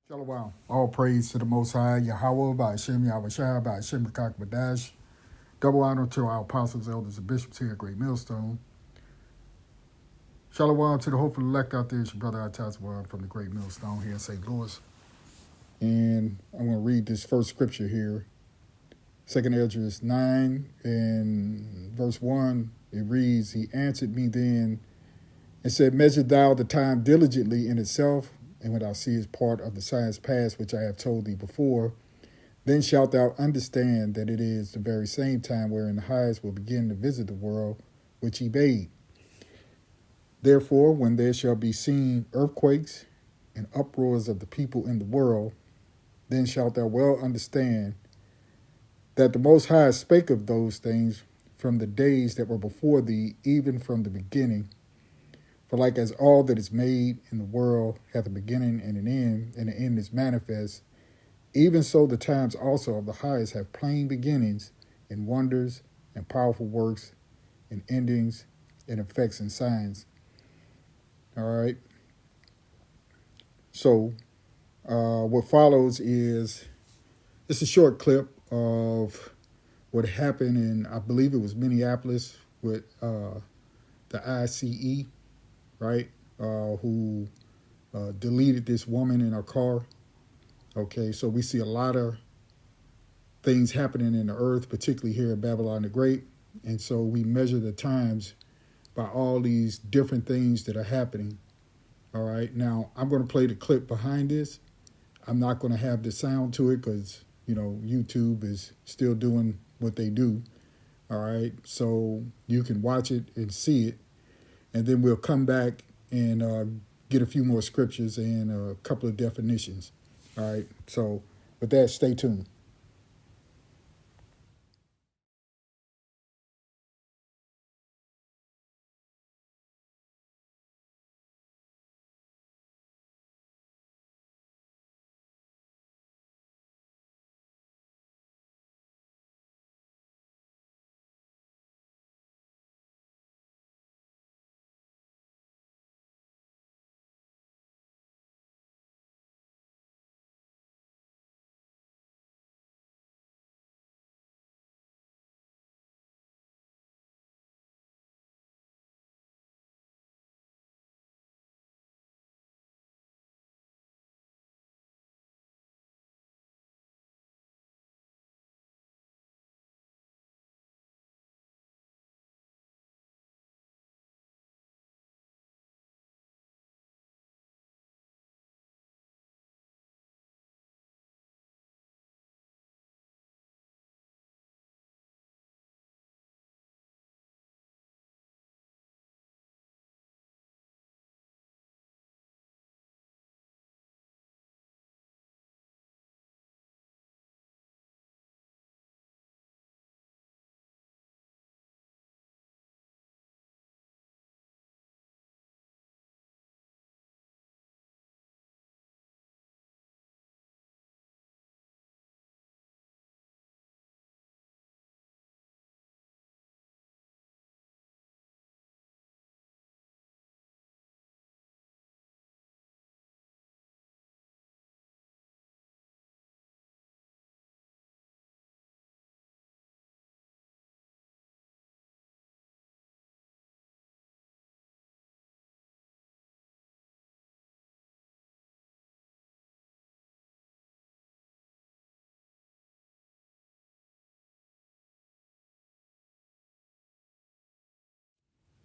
Shalom. All praise to the Most High, Yahweh, by Hashem, Yahweh Shai, by Hashem, Badash. Double honor to our apostles, elders, and bishops here at Great Millstone. Shalom to the hopeful elect out there. It's your brother Atazwan from the Great Millstone here in St. Louis. And I'm going to read this first scripture here. 2nd Esdras 9 and verse 1. It reads, He answered me then and said, Measure thou the time diligently in itself, and when thou seest part of the science past which I have told thee before, then shalt thou understand that it is the very same time wherein the highest will begin to visit the world which he made. Therefore, when there shall be seen earthquakes and uproars of the people in the world, then shalt thou well understand that the Most High spake of those things from the days that were before thee, even from the beginning. For like as all that is made in the world hath a beginning and an end, and the end is manifest, even so the times also of the highest have plain beginnings, and wonders, and powerful works, and endings, and effects and signs. All right. So what follows is it's a short clip of what happened in, I believe it was Minneapolis, with the ICE, right, who deleted this woman in her car. Okay, so we see a lot of things happening in the earth, particularly here in Babylon the Great. And so we measure the times by all these different things that are happening. All right, now I'm going to play the clip behind this. I'm not going to have the sound to it because, YouTube is still doing what they do. All right, so you can watch it and see it. And then we'll come back and get a few more scriptures and a couple of definitions. All right, so with that, stay tuned.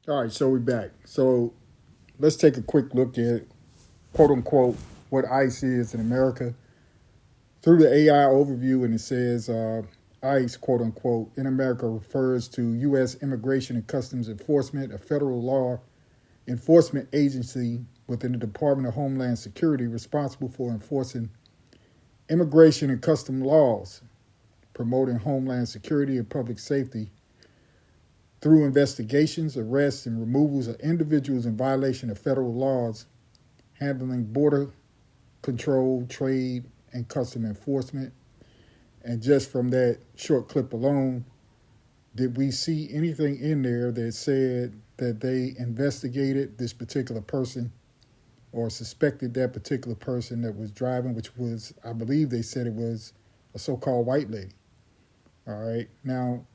All right, so we're back. So let's take a quick look at, quote unquote, what ICE is in America. Through the AI overview, and it says ICE, quote unquote, in America refers to U.S. Immigration and Customs Enforcement, a federal law enforcement agency within the Department of Homeland Security responsible for enforcing immigration and custom laws, promoting homeland security and public safety through investigations, arrests, and removals of individuals in violation of federal laws, handling border control, trade, and custom enforcement. And just from that short clip alone, did we see anything in there that said that they investigated this particular person or suspected that particular person that was driving, which was, I believe they said it was a so-called white lady. All right. Now,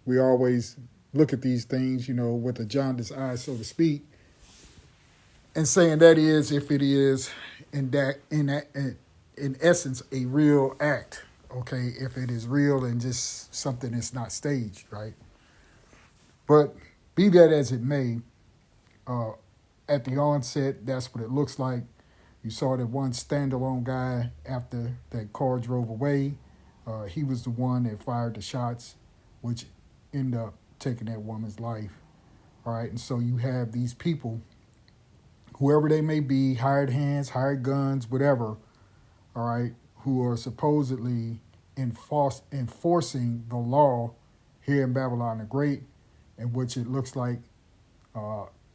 we always look at these things, with a jaundiced eye, so to speak, and saying that is if it is in essence a real act. Okay, if it is real and just something that's not staged, right? But be that as it may, at the onset, that's what it looks like. You saw that one standalone guy after that car drove away. He was the one that fired the shots, which ended up taking that woman's life. All right, and so you have these people, whoever they may be, hired hands, hired guns, whatever, all right, who are supposedly enforcing the law here in Babylon the Great, in which it looks like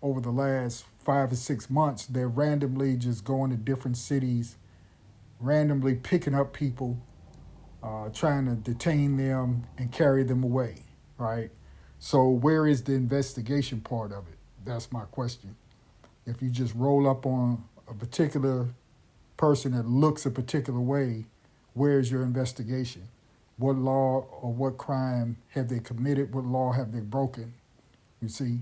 over the last 5 or 6 months, they're randomly just going to different cities, randomly picking up people, trying to detain them and carry them away, right? So where is the investigation part of it? That's my question. If you just roll up on a particular person that looks a particular way, where's your investigation? What law or what crime have they committed? What law have they broken? You see?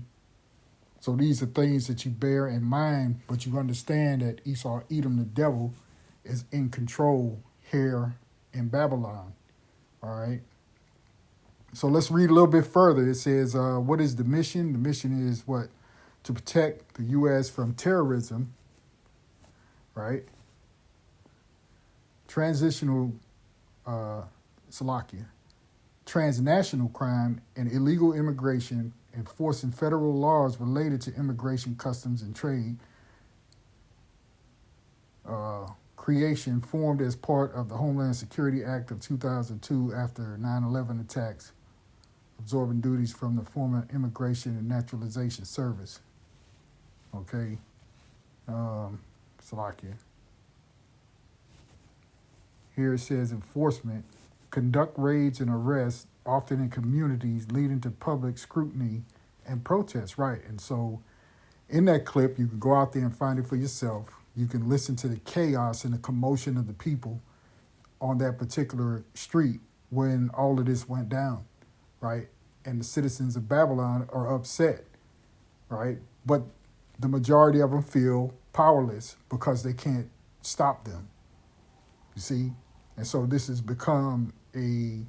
So these are things that you bear in mind, but you understand that Esau, Edom, the devil, is in control here in Babylon. All right? So let's read a little bit further. It says, what is the mission? The mission is what? To protect the U.S. from terrorism, right? Transnational crime and illegal immigration, enforcing federal laws related to immigration, customs, and trade. Creation formed as part of the Homeland Security Act of 2002 after 9/11 attacks, absorbing duties from the former Immigration and Naturalization Service. Okay. Salakia. Here it says enforcement, conduct raids and arrests, often in communities, leading to public scrutiny and protests, right? And so in that clip, you can go out there and find it for yourself. You can listen to the chaos and the commotion of the people on that particular street when all of this went down, right? And the citizens of Babylon are upset, right? But the majority of them feel powerless because they can't stop them. You see? And so this has become a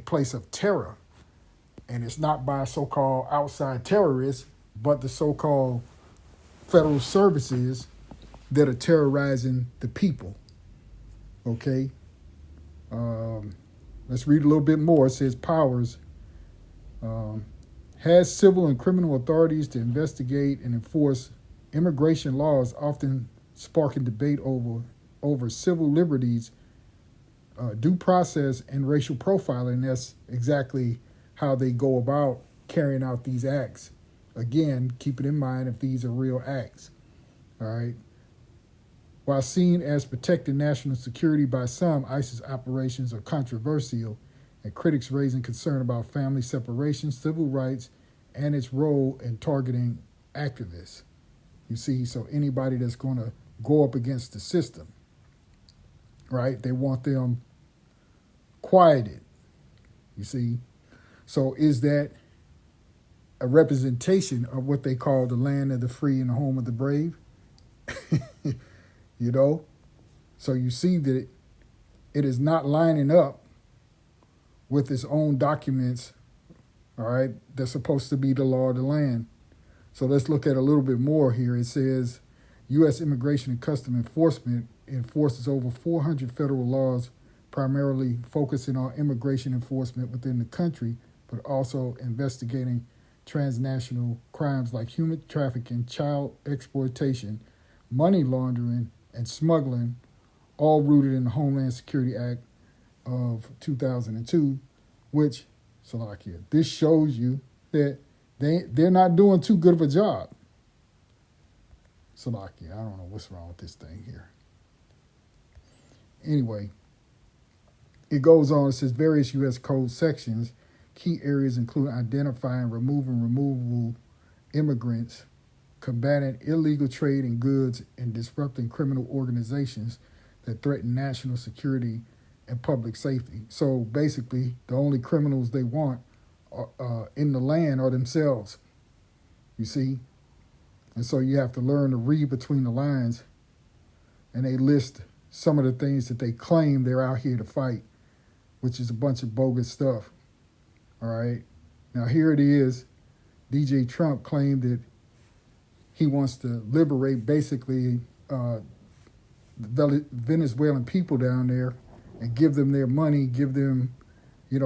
place of terror. And it's not by so-called outside terrorists, but the so-called federal services that are terrorizing the people. Okay? Let's read a little bit more. It says Powers has civil and criminal authorities to investigate and enforce immigration laws, often sparking debate over civil liberties, due process, and racial profiling. That's exactly how they go about carrying out these acts. Again, keep it in mind if these are real acts. All right. While seen as protecting national security by some, ISIS operations are controversial, and critics raising concern about family separation, civil rights, and its role in targeting activists. You see, so anybody that's going to go up against the system, right? They want them quieted. You see? So is that a representation of what they call the land of the free and the home of the brave? You know? So you see that it is not lining up with its own documents, all right, that's supposed to be the law of the land. So let's look at a little bit more here. It says U.S. Immigration and Customs Enforcement enforces over 400 federal laws, primarily focusing on immigration enforcement within the country, but also investigating transnational crimes like human trafficking, child exploitation, money laundering, and smuggling, all rooted in the Homeland Security Act of 2002, which, Salakia, this shows you that they're not doing too good of a job. Salakia, I don't know what's wrong with this thing here. Anyway, it goes on. It says various U.S. code sections. Key areas include identifying, removing removable immigrants, combating illegal trade in goods, and disrupting criminal organizations that threaten national security and public safety. So basically, the only criminals they want in the land are themselves, you see? And so you have to learn to read between the lines, and they list some of the things that they claim they're out here to fight, which is a bunch of bogus stuff, all right? Now here it is, DJ Trump claimed that he wants to liberate basically the Venezuelan people down there and give them their money, give them,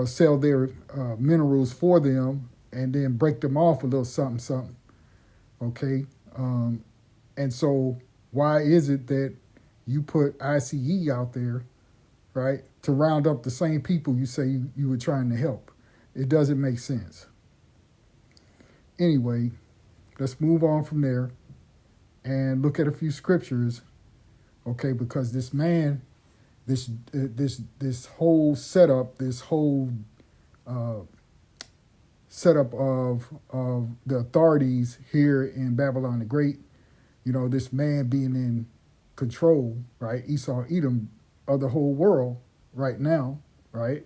sell their minerals for them, and then break them off a little something, okay? And so why is it that you put ICE out there, right, to round up the same people you say you were trying to help? It doesn't make sense. Anyway, let's move on from there and look at a few scriptures, okay? Because this man, this whole setup, setup of the authorities here in Babylon the Great, this man being in control, right? Esau, Edom, of the whole world right now, right?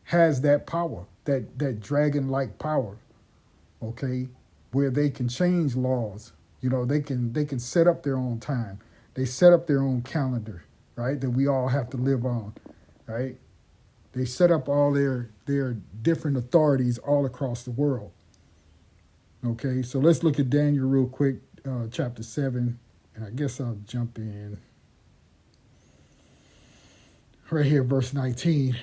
Has that power, that dragon-like power, okay, where they can change laws. They can set up their own time. They set up their own calendar, right, that we all have to live on, right? They set up all their different authorities all across the world. Okay, so let's look at Daniel real quick, chapter 7, and I guess I'll jump in right here, verse 19.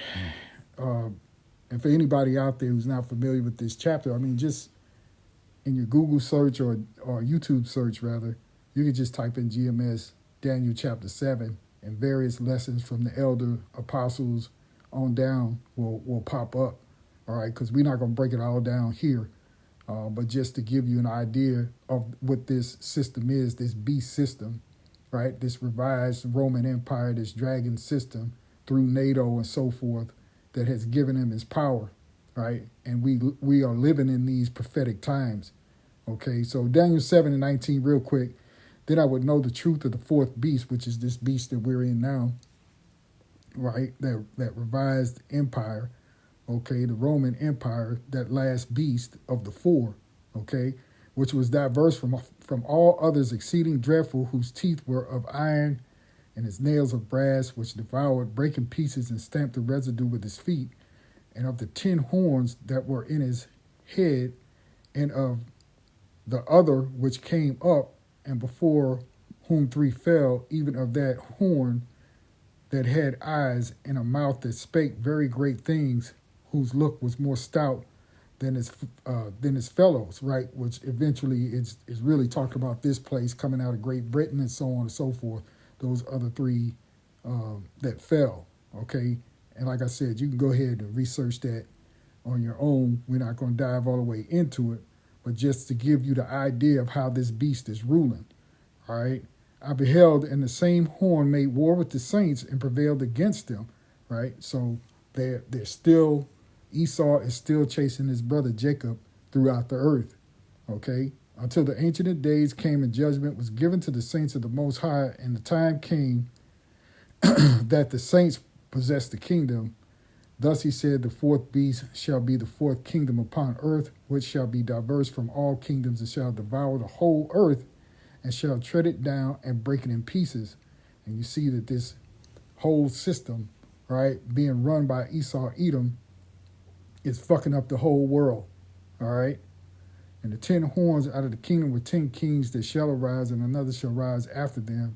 And for anybody out there who's not familiar with this chapter, I mean, just in your Google search or YouTube search, rather, you can just type in GMS Daniel chapter 7, and various lessons from the elder apostles on down will pop up, all right? Because we're not going to break it all down here, but just to give you an idea of what this system is, this beast system, right? This revised Roman Empire, this dragon system through NATO and so forth that has given him his power, right? And we are living in these prophetic times, okay? So Daniel 7 and 19 real quick. Then I would know the truth of the fourth beast, which is this beast that we're in now, right? That revised empire, okay? The Roman Empire, that last beast of the four, okay? Which was diverse from all others, exceeding dreadful, whose teeth were of iron and his nails of brass, which devoured, breaking pieces and stamped the residue with his feet, and of the 10 horns that were in his head, and of the other which came up, and before whom 3 fell, even of that horn that had eyes and a mouth that spake very great things, whose look was more stout than his fellows, right? Which eventually is really talking about this place coming out of Great Britain and so on and so forth. Those other 3 that fell, okay? And like I said, you can go ahead and research that on your own. We're not going to dive all the way into it, but just to give you the idea of how this beast is ruling, all right? I beheld, and the same horn made war with the saints and prevailed against them, right? So they're still, Esau is still chasing his brother Jacob throughout the earth, okay? Until the Ancient of Days came and judgment was given to the saints of the Most High, and the time came that the saints possessed the kingdom. Thus he said, the fourth beast shall be the fourth kingdom upon earth, which shall be diverse from all kingdoms, and shall devour the whole earth, and shall tread it down and break it in pieces. And you see that this whole system, right, being run by Esau, Edom, is fucking up the whole world, all right? And the 10 horns out of the kingdom were 10 kings that shall arise, and another shall rise after them.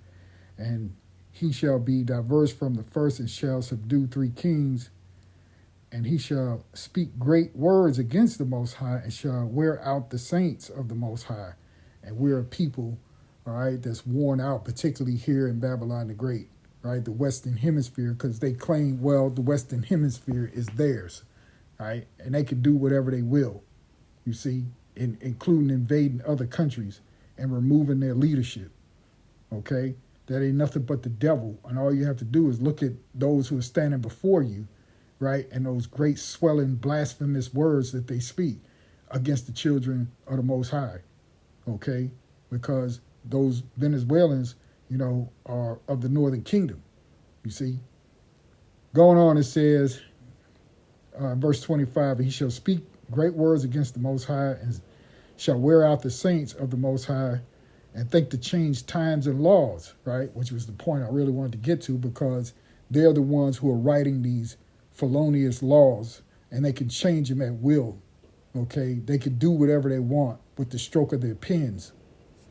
And he shall be diverse from the first, and shall subdue 3 kings. And he shall speak great words against the Most High, and shall wear out the saints of the Most High. And we're a people, all right, that's worn out, particularly here in Babylon the Great, right? The Western Hemisphere, because they claim, well, the Western Hemisphere is theirs, right? And they can do whatever they will, you see, including invading other countries and removing their leadership, okay? That ain't nothing but the devil. And all you have to do is look at those who are standing before you, right? And those great swelling blasphemous words that they speak. against the children of the Most High, okay? Because those Venezuelans, are of the Northern Kingdom, you see. Going on, it says, verse 25, he shall speak great words against the Most High and shall wear out the saints of the Most High and think to change times and laws, right? Which was the point I really wanted to get to, because they're the ones who are writing these felonious laws, and they can change them at will, okay? They can do whatever they want with the stroke of their pens,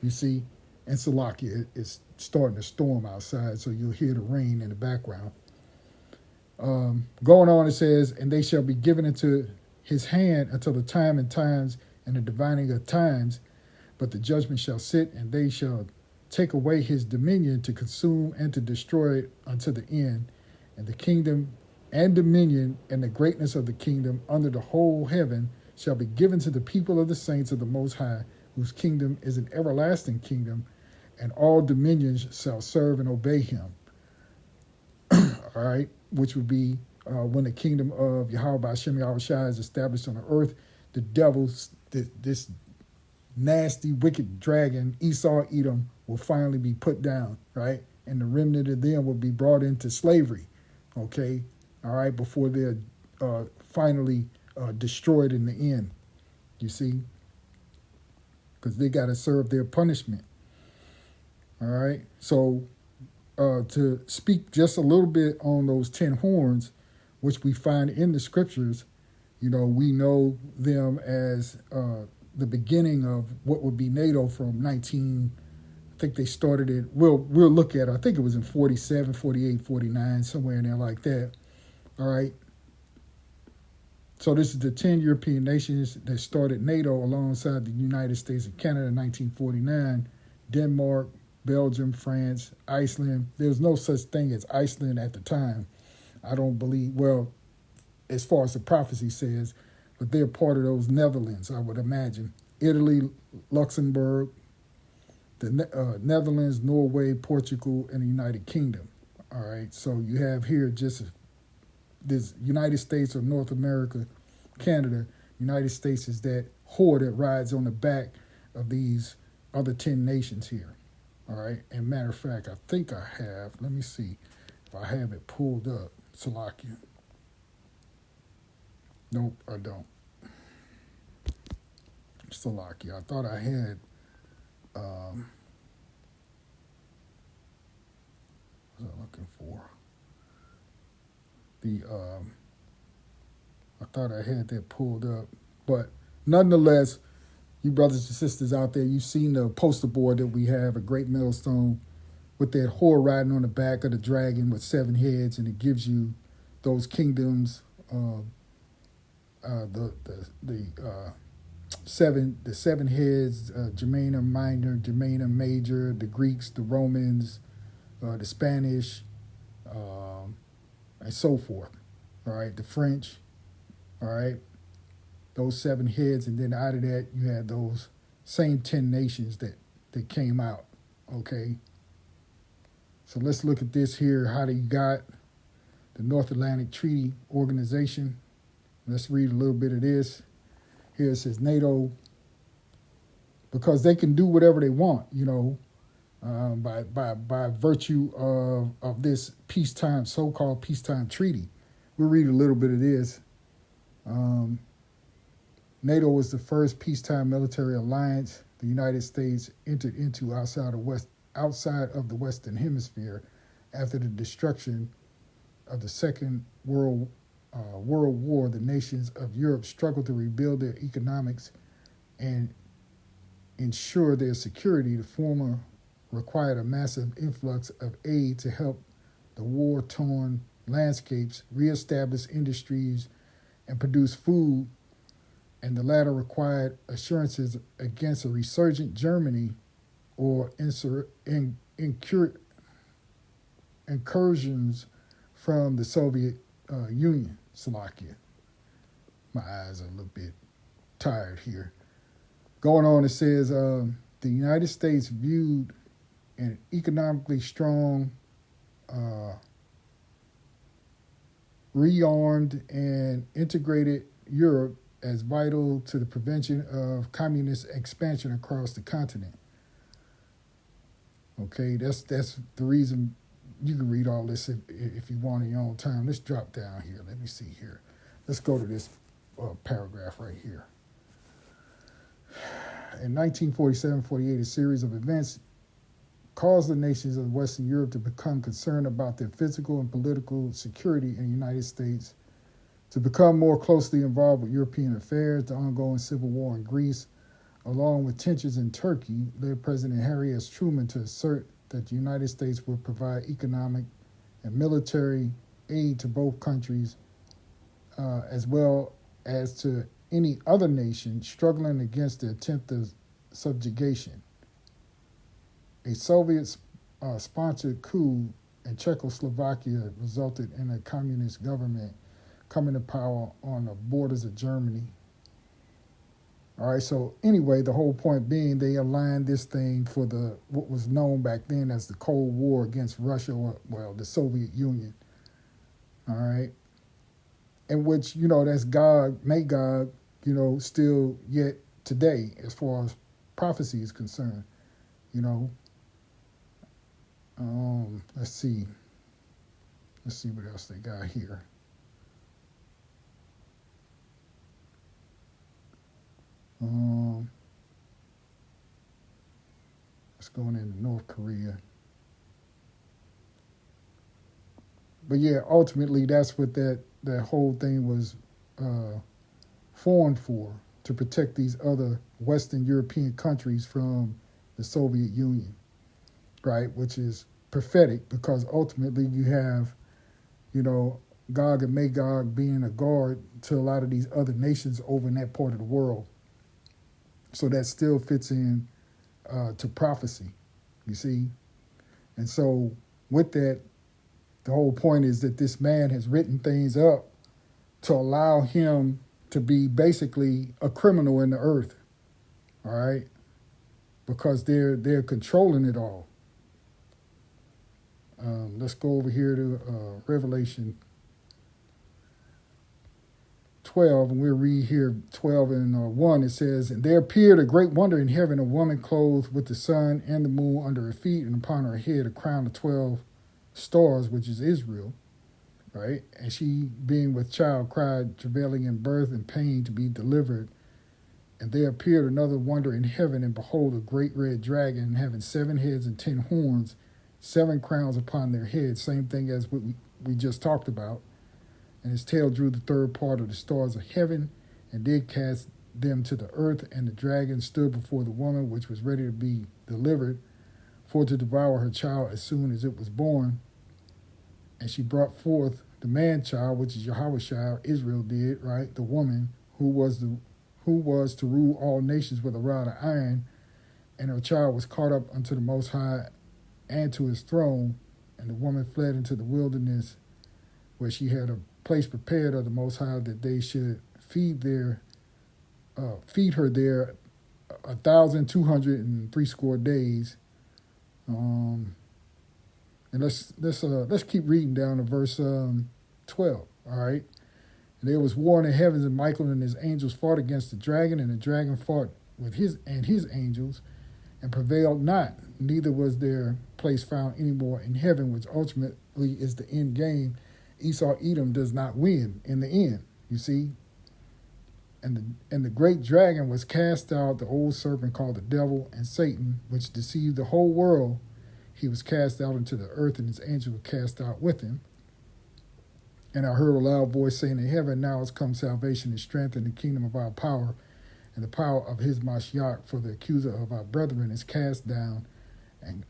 you see? And Salakia, it's starting to storm outside, so you'll hear the rain in the background. Going on, it says, and they shall be given into his hand until the time and times and the dividing of times, but the judgment shall sit, and they shall take away his dominion to consume and to destroy it unto the end. And the kingdom and dominion and the greatness of the kingdom under the whole heaven shall be given to the people of the saints of the Most High, whose kingdom is an everlasting kingdom, and all dominions shall serve and obey him. All right, which would be when the kingdom of Yahweh Hashem Yahushua is established on the earth, the devils, this nasty, wicked dragon, Esau, Edom, will finally be put down, right? And the remnant of them will be brought into slavery, okay? All right, before they're finally destroyed in the end, you see? Because they got to serve their punishment, all right? So to speak just a little bit on those 10 horns, which we find in the scriptures, we know them as the beginning of what would be NATO from I think they started it, we'll look at it, I think it was in 47, 48, 49, somewhere in there like that. All right. So this is the 10 European nations that started NATO alongside the United States and Canada in 1949, Denmark, Belgium, France, Iceland. There was no such thing as Iceland at the time. I don't believe, well, as far as the prophecy says, but they're part of those Netherlands, I would imagine. Italy, Luxembourg, the Netherlands, Norway, Portugal, and the United Kingdom. All right, so you have here just this United States of North America, Canada. United States is that whore that rides on the back of these other 10 nations here. All right, and matter of fact, I think I have, let me see if I have it pulled up, Salakia. Nope, I don't. Salakia. I thought I had what was I looking for? I thought I had that pulled up. But nonetheless, you brothers and sisters out there, you've seen the poster board that we have, a great millstone with that whore riding on the back of the dragon with 7 heads, and it gives you those kingdoms, the seven heads, Germana Minor, Germana Major, the Greeks, the Romans, the Spanish, and so forth. All right, the French. All right, those 7 heads, and then out of that you had those same 10 nations that came out. Okay, so let's look at this here. How do you got the North Atlantic Treaty Organization? Let's read a little bit of this. Here it says NATO, because they can do whatever they want, by virtue of this peacetime, so-called peacetime treaty. We'll read a little bit of this. NATO was the first peacetime military alliance the United States entered into outside of the Western Hemisphere after the destruction of the Second World War. The nations of Europe struggled to rebuild their economics and ensure their security. The former required a massive influx of aid to help the war-torn landscapes reestablish industries and produce food, and the latter required assurances against a resurgent Germany or incursions from the Soviet Union. Slovakia. My eyes are a little bit tired here. Going on, it says the United States viewed an economically strong, rearmed and integrated Europe as vital to the prevention of communist expansion across the continent. Okay, that's the reason. You can read all this if you want in your own time. Let's drop down here. Let me see here. Let's go to this paragraph right here. In 1947-48, a series of events caused the nations of Western Europe to become concerned about their physical and political security in the United States, to become more closely involved with European affairs. The ongoing civil war in Greece, along with tensions in Turkey, led President Harry S. Truman to assert that the United States would provide economic and military aid to both countries, as well as to any other nation struggling against the attempt of subjugation. A Soviet-sponsored coup in Czechoslovakia resulted in a communist government coming to power on the borders of Germany. All right, so anyway, the whole point being they aligned this thing for what was known back then as the Cold War against Russia, or, well, the Soviet Union. All right, in which, that's Magog, still yet today as far as prophecy is concerned. Let's see what else they got here. Let's go into North Korea. But yeah, ultimately that's what that whole thing was formed for, to protect these other Western European countries from the Soviet Union, right? Which is prophetic, because ultimately you have, Gog and Magog being a guard to a lot of these other nations over in that part of the world. So that still fits in to prophecy, you see? And so with that, the whole point is that this man has written things up to allow him to be basically a criminal in the earth, all right? Because they're controlling it all. Let's go over here to Revelation 12, and we'll read here 12 and 1. It says, "And there appeared a great wonder in heaven, a woman clothed with the sun and the moon under her feet, and upon her head a crown of 12 stars, which is Israel." Right? "And she, being with child, cried, travailing in birth and pain to be delivered. And there appeared another wonder in heaven, and behold, a great red dragon, having 7 heads and 10 horns, 7 crowns upon their heads," same thing as what we just talked about. "And his tail drew the third part of the stars of heaven, and did cast them to the earth. And the dragon stood before the woman, which was ready to be delivered, for to devour her child as soon as it was born. And she brought forth the man-child, which is Yahushua, Israel did, right? The woman who was to rule all nations with a rod of iron. And her child was caught up unto the Most High and to his throne. And the woman fled into the wilderness, where she had a place prepared of the Most High, that they should feed her there 1,260 days." And let's keep reading down to verse 12. All right. "And there was war in the heavens, and Michael and his angels fought against the dragon, and the dragon fought with his angels, and prevailed not. Neither was their place found any more in heaven," which ultimately is the end game. Esau Edom does not win in the end, you see. And the great dragon was cast out, the old serpent called the devil and Satan, which deceived the whole world. He was cast out into the earth, and his angels were cast out with him. "And I heard a loud voice saying in heaven, Now is come salvation and strength and the kingdom of our power, and the power of his Mashiach, for the accuser of our brethren is cast down, and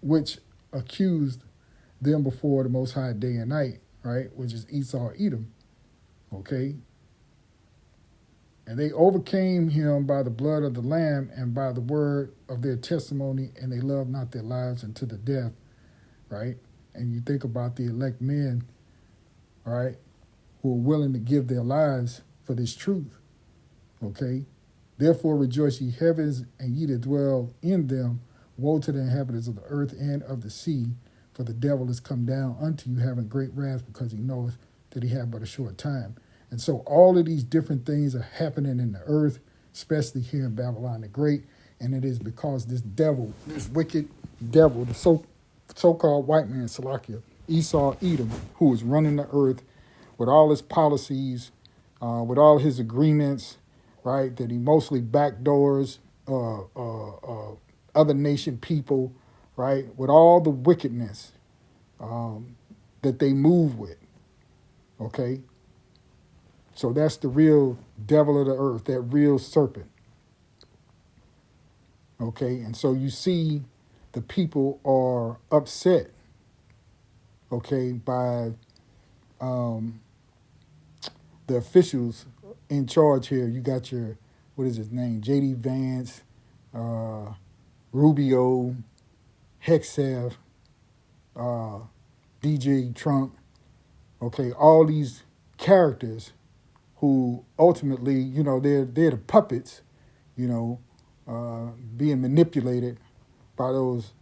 which accused them before the Most High day and night," right? Which is Esau Edom, okay? "And they overcame him by the blood of the Lamb and by the word of their testimony, and they loved not their lives unto the death," right? And you think about the elect men, all right, who are willing to give their lives for this truth, okay? "Therefore rejoice, ye heavens, and ye that dwell in them. Woe to the inhabitants of the earth and of the sea, for the devil is come down unto you, having great wrath, because he knoweth that he hath but a short time." And so all of these different things are happening in the earth, especially here in Babylon the Great. And it is because this devil, this wicked devil, the so-called white man, Salakia, Esau Edom, who is running the earth with all his policies, with all his agreements, right, that he mostly backdoors other nation people, right, with all the wickedness that they move with, okay? So that's the real devil of the earth, that real serpent, okay? And so you see the people are upset, okay, by the officials in charge here. You got your, what is his name, J.D. Vance, Rubio, Hegseth, DJ Trump, okay, all these characters who ultimately, you know, they're the puppets, you know, being manipulated by those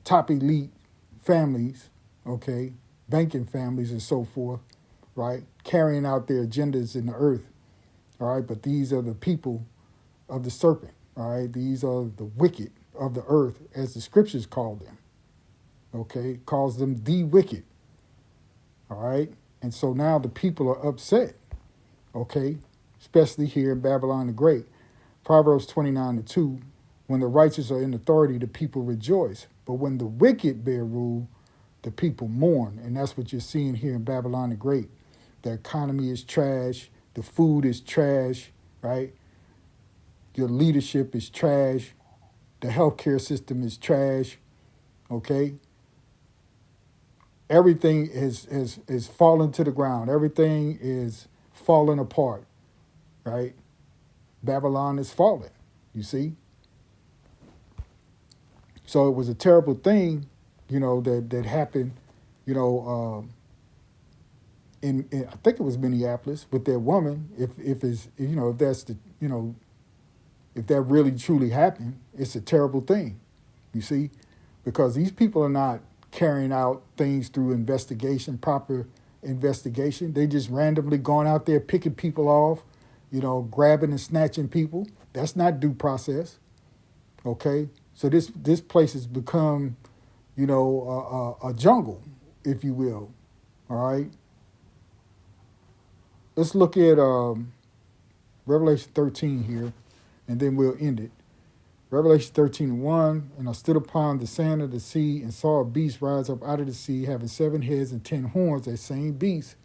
top elite families, okay, banking families and so forth, right, carrying out their agendas in the earth, all right, but these are the people of the serpent, all right, these are the wicked of the earth, as the scriptures call them, okay, calls them the wicked, all right, and so now the people are upset, okay, especially here in Babylon the Great. Proverbs 29:2, when the righteous are in authority, the people rejoice, but when the wicked bear rule, the people mourn, and that's what you're seeing here in Babylon the Great. The economy is trash, the food is trash, right? Your leadership is trash, the healthcare system is trash, okay? Everything is falling to the ground. Everything is falling apart, right? Babylon is falling, you see? So it was a terrible thing, you know, that happened, you know, in I think it was Minneapolis with that woman. If it's, you know, if that's the, you know, if that really truly happened, it's a terrible thing, you see, because these people are not carrying out things through investigation, proper investigation. They just randomly going out there picking people off, you know, grabbing and snatching people. That's not due process, okay? So this place has become, you know, a jungle, if you will, all right? Let's look at Revelation 13 here, and then we'll end it. Revelation 13:1, and I stood upon the sand of the sea and saw a beast rise up out of the sea, having 7 heads and 10 horns, that same beast,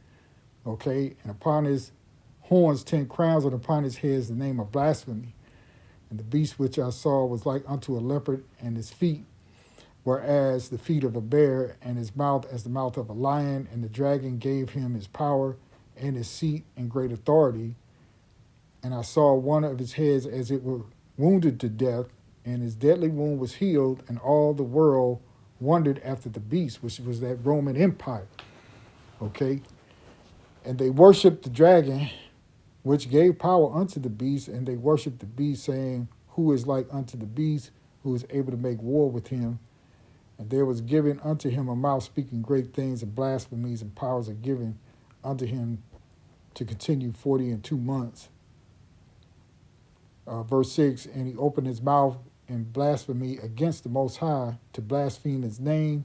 okay? And upon his horns 10 crowns, and upon his heads the name of blasphemy. And the beast which I saw was like unto a leopard, and his feet were as the feet of a bear, and his mouth as the mouth of a lion. And the dragon gave him his power and his seat and great authority. And I saw one of his heads as it were wounded to death, and his deadly wound was healed, and all the world wondered after the beast, which was that Roman Empire, okay? And they worshipped the dragon, which gave power unto the beast, and they worshipped the beast, saying, who is like unto the beast, who is able to make war with him? And there was given unto him a mouth speaking great things, and blasphemies, and powers are given unto him to continue 42 months. Verse 6, and he opened his mouth in blasphemy against the Most High, to blaspheme his name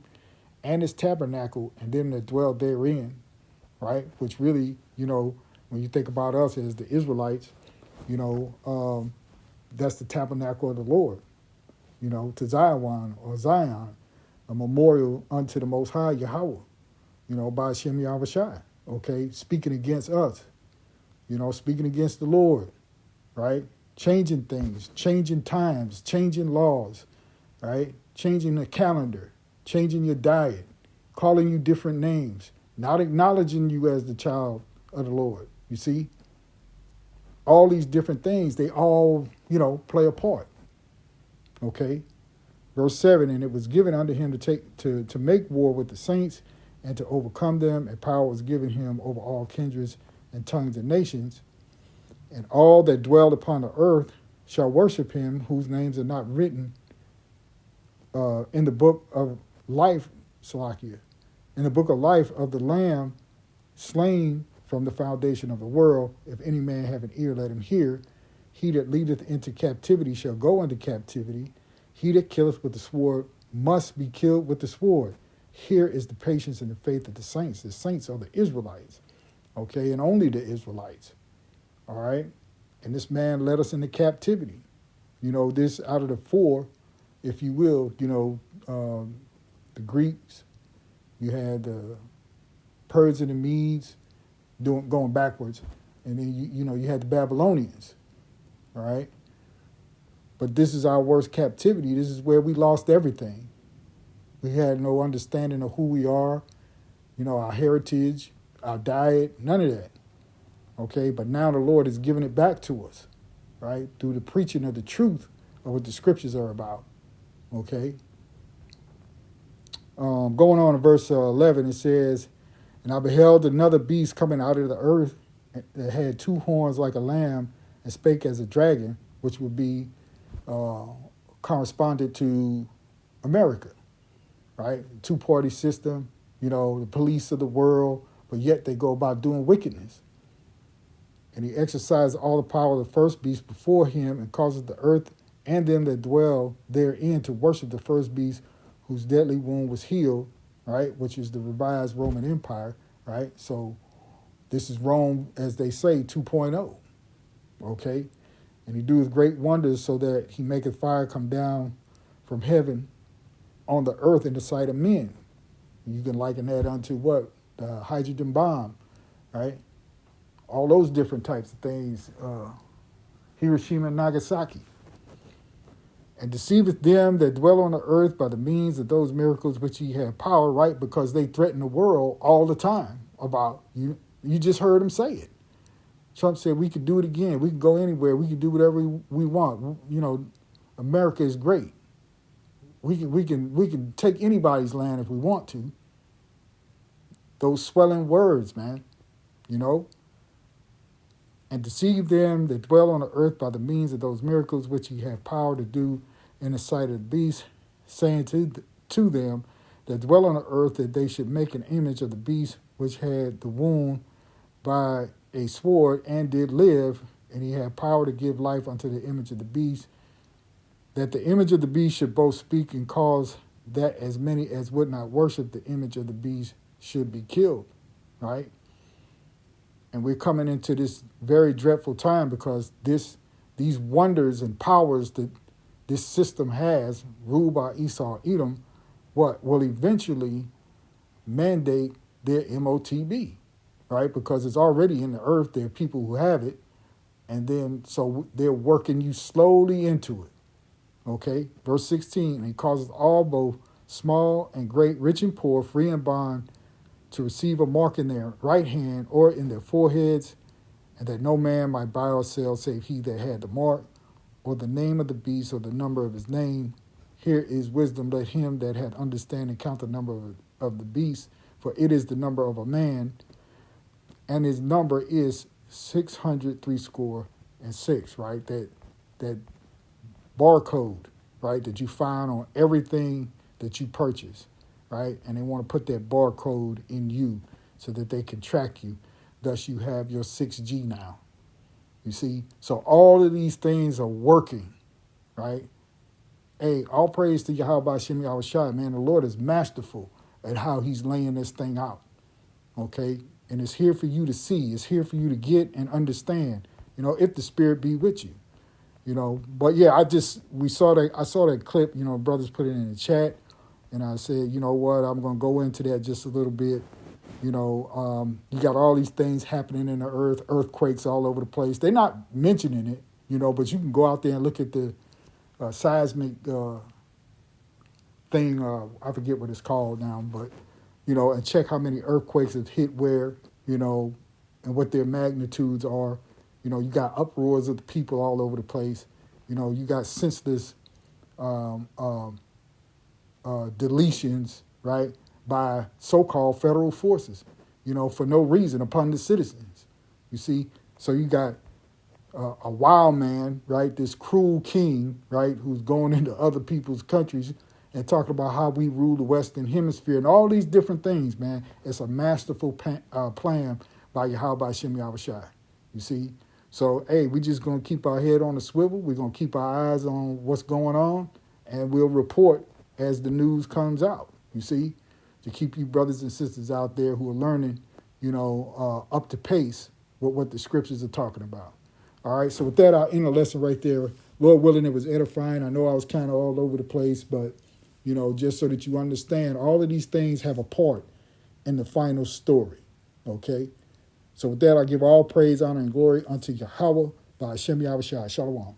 and his tabernacle and them that dwell therein, right? Which really, you know, when you think about us as the Israelites, you know, that's the tabernacle of the Lord, you know, to Zion, or Zion, a memorial unto the Most High Yahweh, you know, by Hashem Yahushai, okay, speaking against us, you know, speaking against the Lord, right? Changing things, changing times, changing laws, right? Changing the calendar, changing your diet, calling you different names, not acknowledging you as the child of the Lord. You see? All these different things, they all, you know, play a part. Okay? Verse 7, and it was given unto him to make war with the saints and to overcome them, and power was given him over all kindreds and tongues and nations. And all that dwell upon the earth shall worship him, whose names are not written in the book of life, Salakia, in the book of life of the Lamb slain from the foundation of the world. If any man have an ear, let him hear. He that leadeth into captivity shall go into captivity. He that killeth with the sword must be killed with the sword. Here is the patience and the faith of the saints. The saints are the Israelites, okay, and only the Israelites, all right? And this man led us into captivity. This out of the four, if you will, the Greeks, you had the Persians and the Medes going backwards, and then you had the Babylonians, all right? But this is our worst captivity. This is where we lost everything. We had no understanding of who we are, our heritage, our diet, none of that, okay? But now the Lord is giving it back to us, right, through the preaching of the truth of what the scriptures are about, okay? Going on to verse 11, it says, and I beheld another beast coming out of the earth that had two horns like a lamb and spake as a dragon, which would be corresponded to America, right? Two-party system, the police of the world, but yet they go about doing wickedness. And he exercised all the power of the first beast before him and causes the earth and them that dwell therein to worship the first beast whose deadly wound was healed, right, which is the revised Roman Empire, right? So this is Rome, as they say, 2.0, okay? And he doeth great wonders so that he maketh fire come down from heaven on the earth in the sight of men. You can liken that unto what? The hydrogen bomb, right? All those different types of things. Hiroshima and Nagasaki. And deceiveth them that dwell on the earth by the means of those miracles which he had power, right? Because they threaten the world all the time about you. You just heard him say it. Trump said we could do it again. We can go anywhere. We can do whatever we want. America is great. We can take anybody's land if we want to. Those swelling words, man, and deceive them that dwell on the earth by the means of those miracles which he had power to do in the sight of the beast, saying to them that dwell on the earth that they should make an image of the beast which had the wound by a sword and did live, and he had power to give life unto the image of the beast, that the image of the beast should both speak and cause that as many as would not worship the image of the beast should be killed, right? And we're coming into this very dreadful time because these wonders and powers that this system has, ruled by Esau Edom, will eventually mandate their MOTB, right? Because it's already in the earth. There are people who have it. And then, so they're working you slowly into it, okay? Verse 16, he causes all, both small and great, rich and poor, free and bond, to receive a mark in their right hand or in their foreheads, and that no man might buy or sell save he that had the mark, or the name of the beast, or the number of his name. Here is wisdom. Let him that had understanding count the number of the beast, for it is the number of a man, and his number is 666, right? That barcode, right, that you find on everything that you purchase, right? And they want to put that barcode in you so that they can track you. Thus, you have your 6G now. You see? So all of these things are working, right? Hey, all praise to Yahweh Hashem Yahushua, man. The Lord is masterful at how he's laying this thing out, okay? And it's here for you to see. It's here for you to get and understand, if the Spirit be with you, But yeah, I saw that clip, brothers put it in the chat. And I said, you know what, I'm going to go into that just a little bit. You got all these things happening in the earth, earthquakes all over the place. They're not mentioning it, but you can go out there and look at the seismic thing. I forget what it's called now, but, and check how many earthquakes have hit where, and what their magnitudes are. You got uproars of the people all over the place. You got senseless deletions, right, by so-called federal forces, for no reason upon the citizens. You see, so you got a wild man, right, this cruel king, right, who's going into other people's countries and talking about how we rule the Western Hemisphere and all these different things, man. It's a masterful plan by Yahweh Hashem Yahushai. You see? So, hey, we just going to keep our head on the swivel. We're going to keep our eyes on what's going on, and we'll report as the news comes out, you see, to keep you brothers and sisters out there who are learning, up to pace with what the scriptures are talking about. All right, so with that, I'll end the lesson right there. Lord willing, it was edifying. I know I was kind of all over the place, but, just so that you understand, all of these things have a part in the final story, okay? So with that, I give all praise, honor, and glory unto Yahweh by Hashem Yahushua. Shalom.